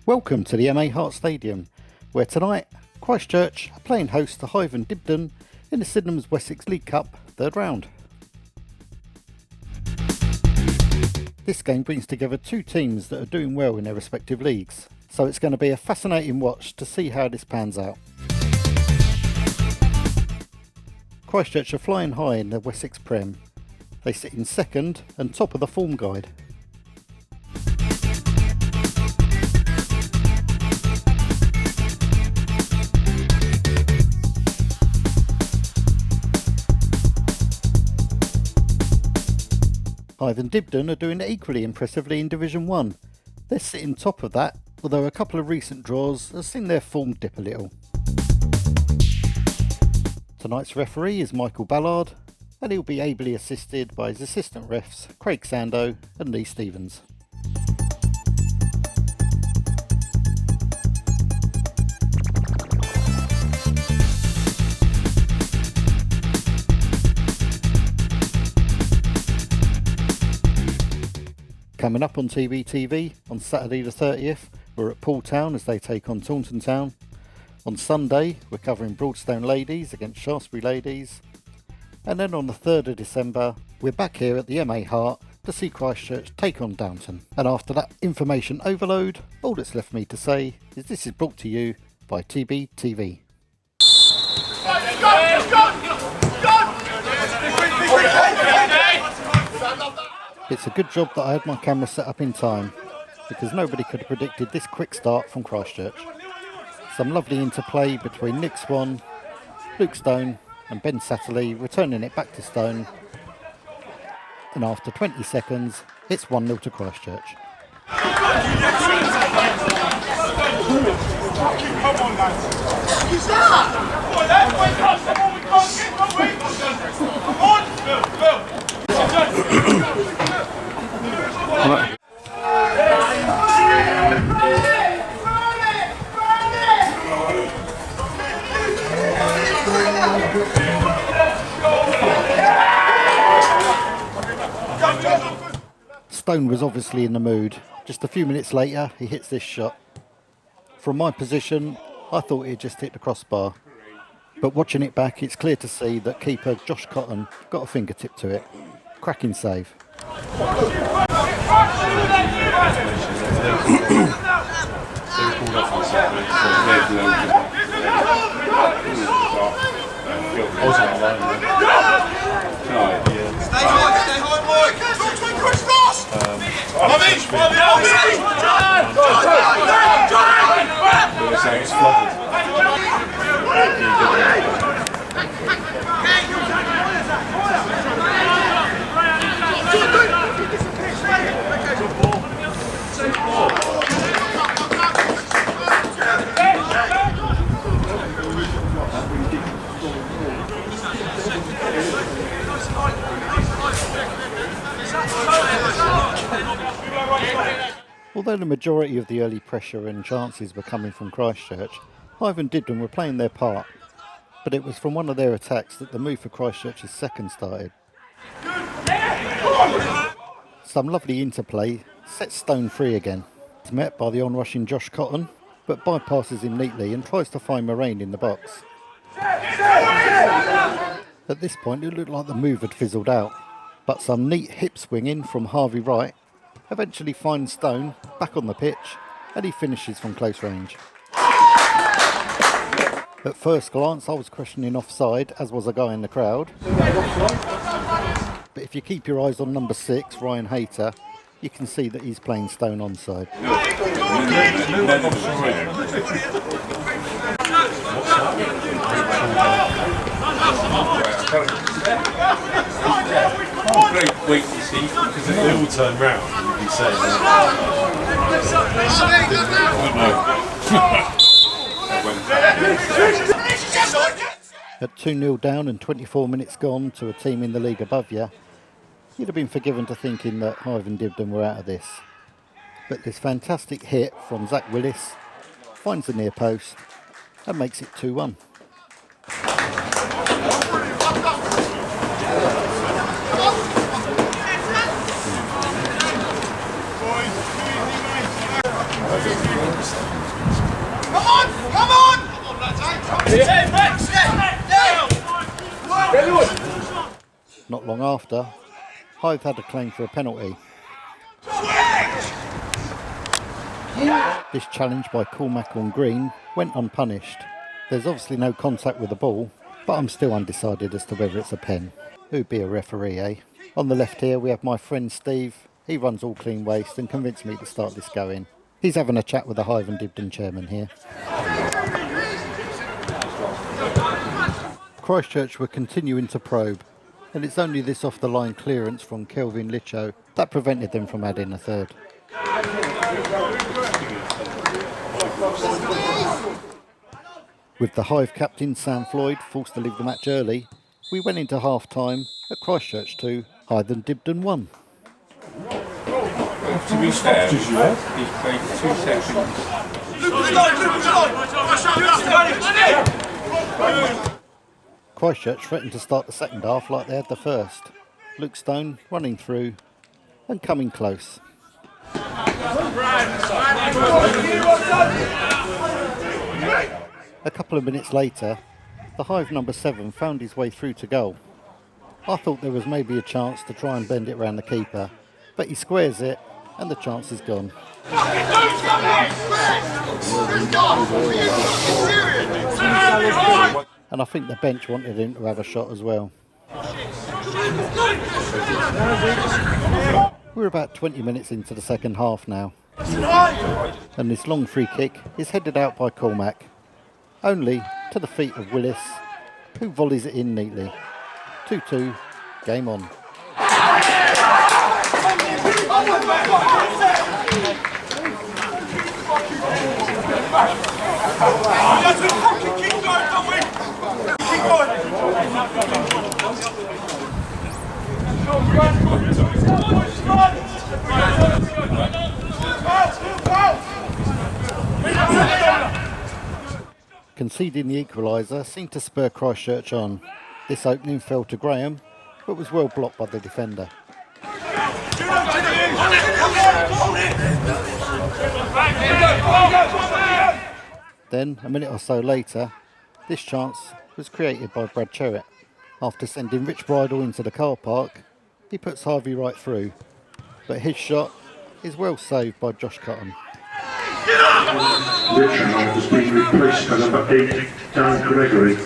Welcome to the MA Hart Stadium, where tonight Christchurch are playing host to Hythe Dibden in the Sydenhams Wessex League Cup third round. This game brings together two teams that are doing well in their respective leagues, so it's going to be a fascinating watch to see how this pans out. Christchurch are flying high in the Wessex Prem. They sit in second and top of the form guide. Hythe Dibden are doing equally impressively in Division 1. They're sitting top of that, although a couple of recent draws have seen their form dip a little. Tonight's referee is Michael Ballard, and he'll be ably assisted by his assistant refs Craig Sando and Lee Stevens. Coming up on TBTV on Saturday the 30th, we're at Poole Town as they take on Taunton Town. On Sunday, we're covering Broadstone Ladies against Shaftesbury Ladies. And then on the 3rd of December, we're back here at the MA Hart to see Christchurch take on Downton. And after that information overload, all that's left me to say is this is brought to you by TBTV. It's a good job that I had my camera set up in time, because nobody could have predicted this quick start from Christchurch. Some lovely interplay between Nick Swan, Luke Stone and Ben Satterley, returning it back to Stone. And after 20 seconds, it's 1-0 to Christchurch. Stone was obviously in the mood. Just a few minutes later, he hits this shot. From my position, I thought he had just hit the crossbar. But watching it back, it's clear to see that keeper Josh Cotton got a fingertip to it. Cracking save. Although the majority of the early pressure and chances were coming from Christchurch, Hythe Dibden were playing their part, but it was from one of their attacks that the move for Christchurch's second started. Some lovely interplay sets Stone free again. He's met by the onrushing Josh Cotton, but bypasses him neatly and tries to find Moraine in the box. At this point it looked like the move had fizzled out, but some neat hip swinging from Harvey Wright eventually finds Stone back on the pitch, and he finishes from close range. At first glance I was questioning offside, as was a guy in the crowd. But if you keep your eyes on number 6, Ryan Hythe, you can see that he's playing Stone onside. Great wait to see, because if they all turn round, you'd be saying At 2-0 down and 24 minutes gone to a team in the league above you, you'd have been forgiven to thinking that Hythe Dibden were out of this. But this fantastic hit from Zach Willis finds the near post and makes it 2-1. Not long after, Hythe had a claim for a penalty. This challenge by Cormac on green went unpunished. There's obviously no contact with the ball, but I'm still undecided as to whether it's a pen. Who'd be a referee, eh? On the left here we have my friend Steve. He runs All Clean Waste and convinced me to start this going. He's having a chat with the Hythe Dibden chairman here. Christchurch were continuing to probe, and it's only this off-the-line clearance from Kelvin Licho that prevented them from adding a third. With the Hythe captain Sam Floyd forced to leave the match early, we went into half-time at Christchurch 2, Hythe Dibden 1. To be fair, he's played 2 seconds. Christchurch threatened to start the second half like they had the first. Luke Stone running through and coming close. A couple of minutes later, the Hythe number 7 found his way through to goal. I thought there was maybe a chance to try and bend it round the keeper, but he squares it and the chance is gone. And I think the bench wanted him to have a shot as well. We're about 20 minutes into the second half now. And this long free kick is headed out by Cormac, only to the feet of Willis, who volleys it in neatly. 2-2, game on. Conceding the equaliser seemed to spur Christchurch on. This opening fell to Graham, but was well blocked by the defender. Then, a minute or so later, this chance was created by Brad Cherrett. After sending Rich Bridle into the car park, he puts Harvey right through, but his shot is well saved by Josh Cotton. Richard has been replaced by number 8, Dan Gregory.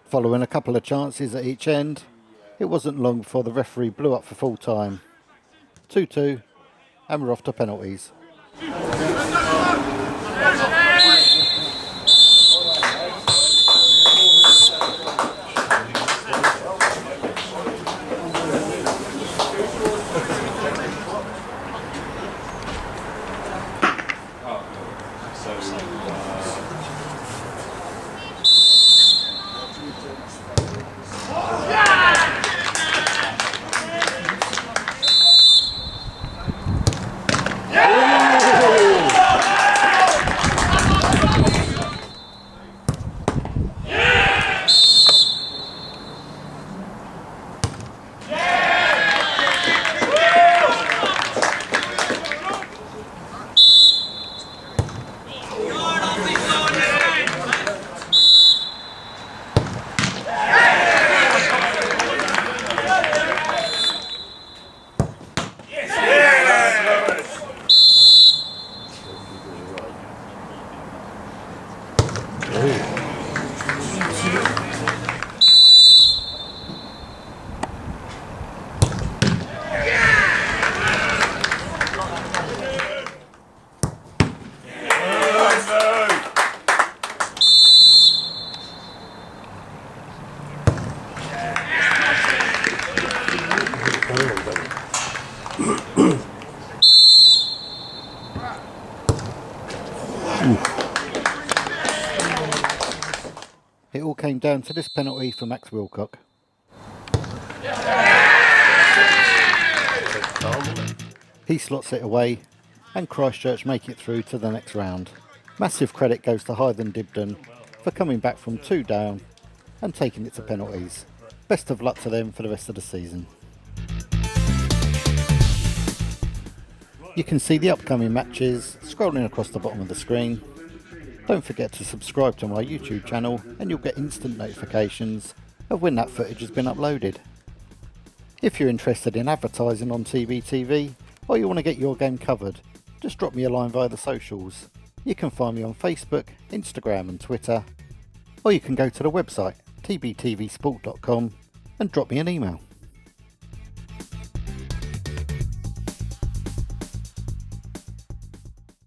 Following a couple of chances at each end, it wasn't long before the referee blew up for full time. 2-2, and we're off to penalties. It all came down to this penalty for Max Wilcock. He slots it away, and Christchurch make it through to the next round. Massive credit goes to Hythe Dibden for coming back from 2 down and taking it to penalties. Best of luck to them for the rest of the season. You can see the upcoming matches scrolling across the bottom of the screen. Don't forget to subscribe to my YouTube channel and you'll get instant notifications of when that footage has been uploaded. If you're interested in advertising on TBTV or you want to get your game covered, just drop me a line via the socials. You can find me on Facebook, Instagram and Twitter, or you can go to the website tbtvsport.com and drop me an email.